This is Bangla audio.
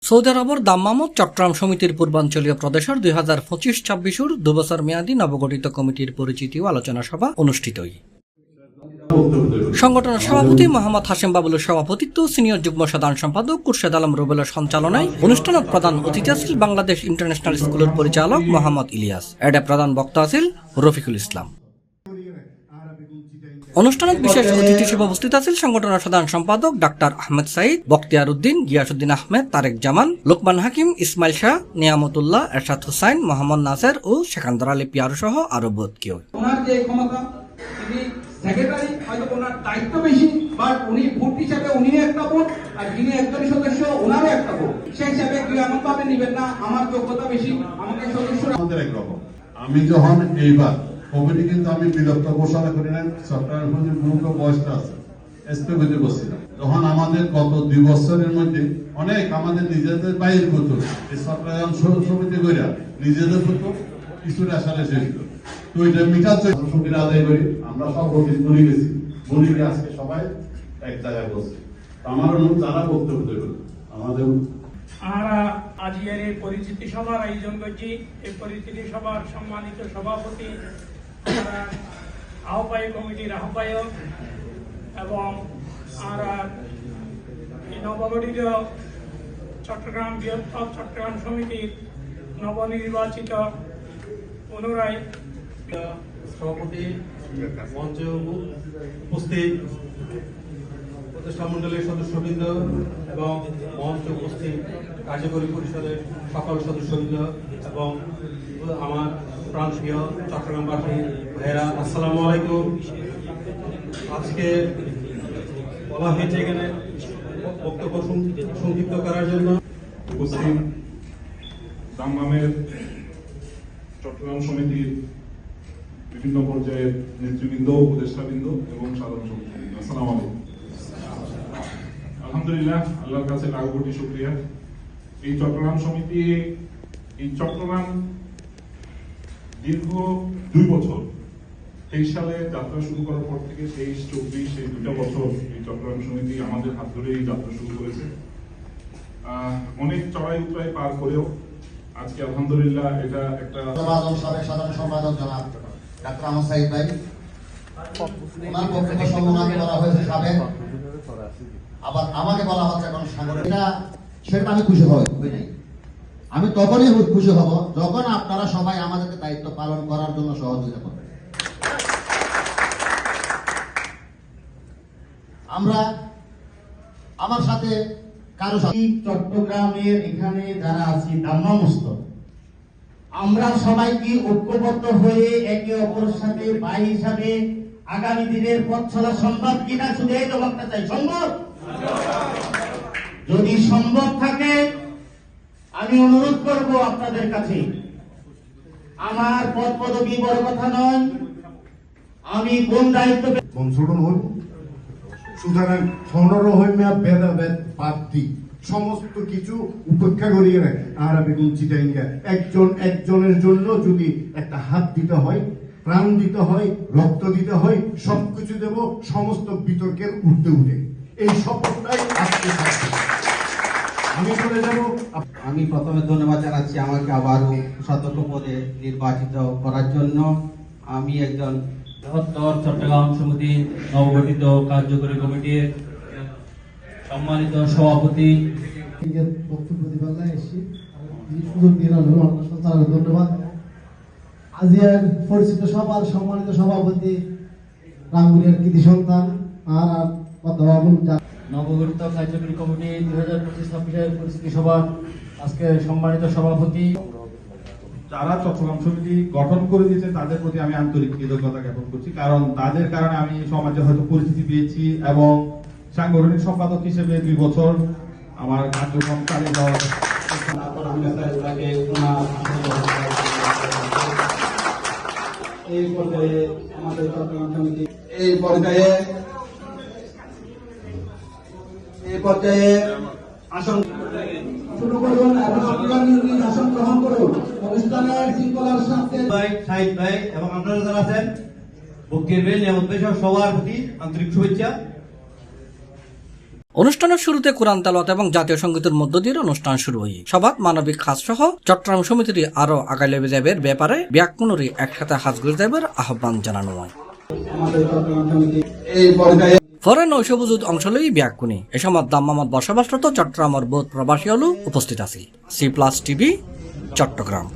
সৌদি আরবের দাম্মামত চট্টগ্রাম সমিতির পূর্বাঞ্চলীয় প্রদেশের 2025-26 দুবছর মেয়াদী নবগঠিত কমিটির পরিচিতি ও আলোচনা সভা অনুষ্ঠিত। সংগঠনের সভাপতি মোহাম্মদ হাশেম বাবুলের সভাপতিত্ব, সিনিয়র যুগ্ম সাধারণ সম্পাদক খুরশেদ আলম রুবেলের সঞ্চালনায় অনুষ্ঠানের প্রধান অতিথি ছিল বাংলাদেশ ইন্টারন্যাশনাল স্কুলের পরিচালক মোহাম্মদ ইলিয়াস। এডে প্রধান বক্তা ছিল রফিকুল ইসলাম। অনুষ্ঠানত বিশেষ অতিথি হিসেবে উপস্থিত আছেন সংগঠনের সাধারণ সম্পাদক ডাক্তার আহমেদ সাইদ, বখতিয়ার উদ্দিন, গিয়াসউদ্দিন আহমেদ, তারেক জামান, লোকমান হাকিম, ইসমাইল শাহ, নিয়ামতুল্লাহ, এরশাদ হুসাইন, মোহাম্মদ নাসের ও সেকান্দর আলী পিয়ারু সহ আরো বহুত কেউ। ওনার যে ক্ষমতা, তিনি সেক্রেটারি, হয়তো ওনার দায়িত্ব বেশি, বাট উনি ভোট হিসাবে উনি একটা ভোট, আর যিনি একজন সদস্য ওনারও একটা ভোট। সেই হিসাবে কেউ এমন ভাবে নিবেন না আমার যোগ্যতা বেশি, আমাকে সদস্য আমাদের একরকম। আমি যখন এইবার কমিটি কিন্তু আমি বিলুপ্ত ঘোষণা করি না, সরকারের প্রতি গুরুত্ব বয়সটা আছে এসপিতে বসছিলাম। তখন আমাদের গত 2 বছরের মধ্যে অনেক আমাদের নিজেদের বাইর করতো এই সরকার সমিতি করে নিজেদের করতো কিছুটা আসলে শেষ করতো। তো এটা মিটার ছুটির আদায় করি আমরা সব অফিস বলে গেছি, বলি আজকে সবাই এক জায়গায় বসে। আমার অনুরোধ যারা বক্তব্য দেবে আমাদের আমরা আজকের এই পরিচিতি সভার আয়োজন করছি। এই পরিচিতি সভার সম্মানিত সভাপতি, আহ্বায়ক কমিটির আহ্বায়ক এবং আমরা এই নবগঠিত চট্টগ্রাম বৃহত্তর চট্টগ্রাম সমিতির নবনির্বাচিত পুনরায় সভাপতি, মঞ্চে উপস্থিত প্রতিষ্ঠা মন্ডলীর সদস্যবৃন্দ এবং মঞ্চে উপস্থিত কার্যকরী পরিষদের সকল সদস্যবৃন্দ এবং আমার প্রান্তীয় চট্টগ্রামবাসী ভাইয়েরা, আসসালামু আলাইকুম। আজকে বলা হয়েছে এখানে বক্তব্য সংক্ষিপ্ত করার জন্য উপস্থিত দাম্মামের চট্টগ্রাম সমিতির বিভিন্ন পর্যায়ের নেতৃবৃন্দ, উপদেষ্টাবৃন্দ এবং সাধারণ সদস্যবৃন্দ, আসসালামু আলাইকুম। আলহামদুলিল্লাহ, আল্লাহর কাছে লাখ কোটি শুকরিয়া। এই চট্টগ্রাম সমিতি, এই চট্টগ্রাম দীর্ঘ 2 বছর 23 সালে যাত্রা শুরু করার পর থেকে 23-24 এই 2টা বছর এই চট্টগ্রাম সমিতি আমাদের হাত ধরে এই যাত্রা শুরু করেছে। অনেক চড়াই উতরাই পার করেও আজকে আলহামদুলিল্লাহ এটা একটা সাধারণ সম্পাদক জনাব ডাক্তার আহমেদ সাইদ ভাই, ওনার বক্তব্য সম্মান করা হয়েছে সাবেক, আবার আমাকে বলা হচ্ছে এখন সাংগঠনিক। সেটা আমি খুশি হই নাই। আমি তখনই খুশি হব যখন আপনারা সবাই আমাদেরকে দায়িত্ব পালন করার জন্য সহযোগিতা করবেন। আমরা আমার সাথে কারো সাথে চট্টগ্রামের এখানে যারা আছি দাম্মামস্ত, আমরা সবাই কি ঐক্যবদ্ধ হয়ে একে অপরের সাথে ভাই হিসাবে আগামী দিনের পথ চলা সম্ভব কিনা? শুধু এই জবাবটা চাই, সম্ভব? যদি সম্ভব থাকে আমি অনুরোধ করব আপনাদের কাছে, আমার পদ পদবি বড় কথা নয়, আমি কোন দায়িত্ব সংশোধন হইব। সুতরাং 15 হইয়া ভেদাভেদ প্রার্থী সমস্ত কিছু উপেক্ষা করিয়ে রাখে আমরা বেগুন চিটাইঙ্গা একজনের জন্য যদি একটা হাত দিতে হয়, প্রাণ দিতে হয়, রক্ত দিতে হয়, সবকিছু দেব সমস্ত বিতর্কের উঠতে উঠে। এই শপথটাই আজকে থাকবে। আমি চলে যাব। আমি প্রথমে ধন্যবাদ জানাচ্ছি আমাকে আবারও কোষাধ্যক্ষ পদে নির্বাচিত করার জন্য। আমি একজন বৃহত্তর চট্টগ্রাম সমিতি নবগঠিত কার্যকরী কমিটির সম্মানিত সভাপতি। বক্তব্য দিবার এসেছি, সুযোগ দিয়ে ধন্যবাদ। আজিয়ার পরিচিত সবার সম্মানিত সভাপতি রাঙ্গুনিয়ার কৃতি সন্তান আর নবগঠিত কার্যকরী কমিটি 2025-26 পরিচিতি সভা আজকে সম্মানিত সভাপতি, যারা চট্টগ্রাম সমিতি গঠন করে দিয়েছে তাদের প্রতি আমি আন্তরিক কৃতজ্ঞতা জ্ঞাপন করছি। কারণ তাদের কারণে আমি সমাজে হয়তো পরিচিতি পেয়েছি এবং সাংগঠনিক সম্পাদক হিসেবে 2 বছর আমার কার্যক্রম চালিয়ে যাওয়া। এই পর্যায়ে আমাদের চট্টগ্রাম সমিতি এই পর্যায়ে আসন শুরু করুন এবং চট্টগ্রাম ইউনিয়ন আসন গ্রহণ করুন। অনুষ্ঠানের শৃঙ্খলার সাথে সাহিদ ভাই এবং আপনারা যারা আছেন বক্তব্য নিয়ামত ভাই সবার প্রতি আন্তরিক শুভেচ্ছা। অনুষ্ঠানের শুরুতে কোরআন তেলাওয়াত এবং জাতীয় সঙ্গীতের মধ্য দিয়ে অনুষ্ঠান শুরু হয়। সভাত মানবিক কাজ সহ চট্টগ্রাম সমিতির আরো আগাই লেবে যাবের ব্যাপারে ব্যাকুনরি একসাথে হাজ করে যাবের আহ্বান জানানো হয়। পরে নৈশবুজুদ অংশ লই ব্যাকুনি এ সময় দাম্মামত বসবাসরত চট্টগ্রামের বোধ প্রবাসী হল উপস্থিত আছে। C+ TV Chittagong.